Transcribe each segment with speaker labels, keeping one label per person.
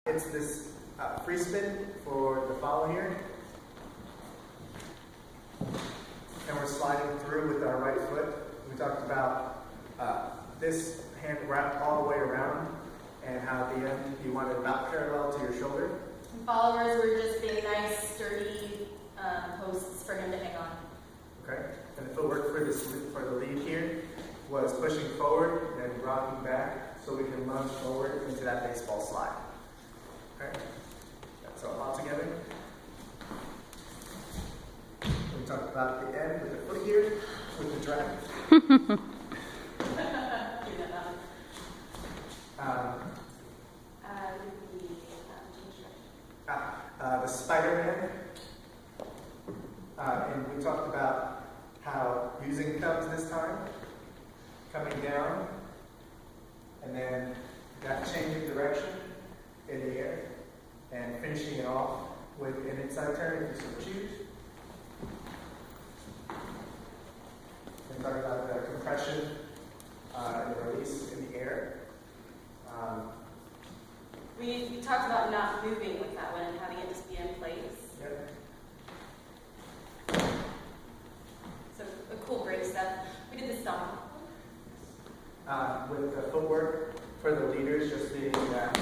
Speaker 1: It's this free spin for the follow here. And we're sliding through with our right foot. We talked about this hand wrapped all the way around and how at the end you want it about parallel to your shoulder.
Speaker 2: And followers were just being nice, sturdy posts for him to hang on.
Speaker 1: Okay. And the footwork for the lead here was pushing forward and rocking back so we can lunge forward into that baseball slide. Okay. So all together. We talked about the end with the foot here, with the drag. The Spider-Man. And we talked about how using thumbs this time, coming down, and then that changing direction in the air, and finishing it off with an inside turn if you so choose. And talk about the compression and the release in the air.
Speaker 2: We talked about not moving with that one and having it just be in place.
Speaker 1: Yep.
Speaker 2: So a cool break step. We did the stomp.
Speaker 1: With the footwork for the leaders just being that,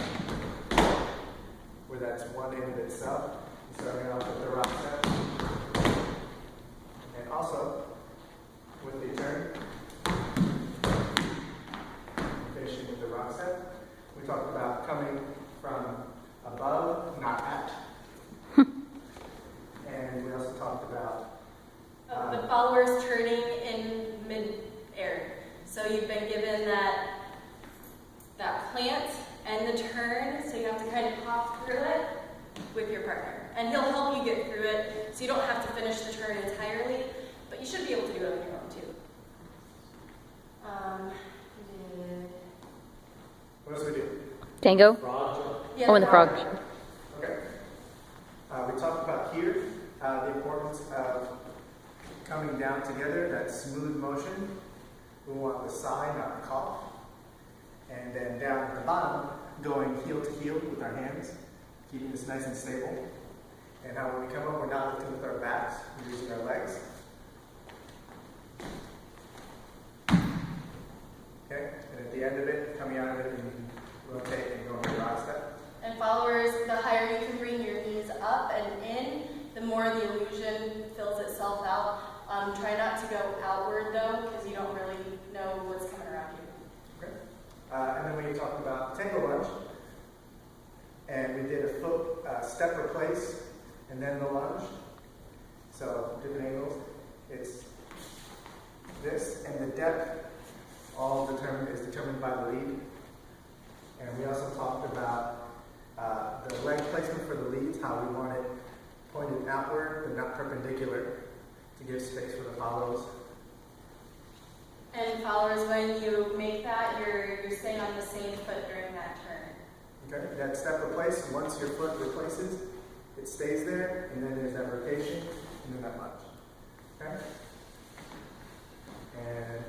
Speaker 1: where that's one end of itself, starting off with the rock step. And also, with the turn, finishing with the rock step. We talked about coming from above, not at. And we also talked about
Speaker 2: The followers turning in mid-air. So you've been given that plant and the turn, so you have to kind of hop through it with your partner. And he'll help you get through it, so you don't have to finish the turn entirely, but you should be able to do it on your own too.
Speaker 1: what else we do?
Speaker 3: Tango?
Speaker 1: Frog jump.
Speaker 2: Yeah,
Speaker 3: Oh, and the frog.
Speaker 1: Okay. We talked about here the importance of coming down together, that smooth motion. We want the sigh, not the cough. And then down at the bottom, going heel to heel with our hands, keeping this nice and stable. And now when we come up, we're not lifting with our backs, we're using our legs. Okay, and at the end of it, coming out of it, you can rotate and go into rock step.
Speaker 2: And followers, the higher you can bring your knees up and in, the more the illusion fills itself out. Try not to go outward though, because you don't really know what's coming around you.
Speaker 1: Okay. And then we talked about tango lunge, and we did a foot step replace, and then the lunge. So different angles. It's this, and the depth is determined by the lead. And we also talked about the leg placement for the leads, how we want it pointed outward but not perpendicular to give space for the follows.
Speaker 2: And followers, when you make that, you're staying on the same foot during that turn.
Speaker 1: Okay, that step replace, once your foot replaces, it stays there, and then there's that rotation, and then that lunge. Okay? And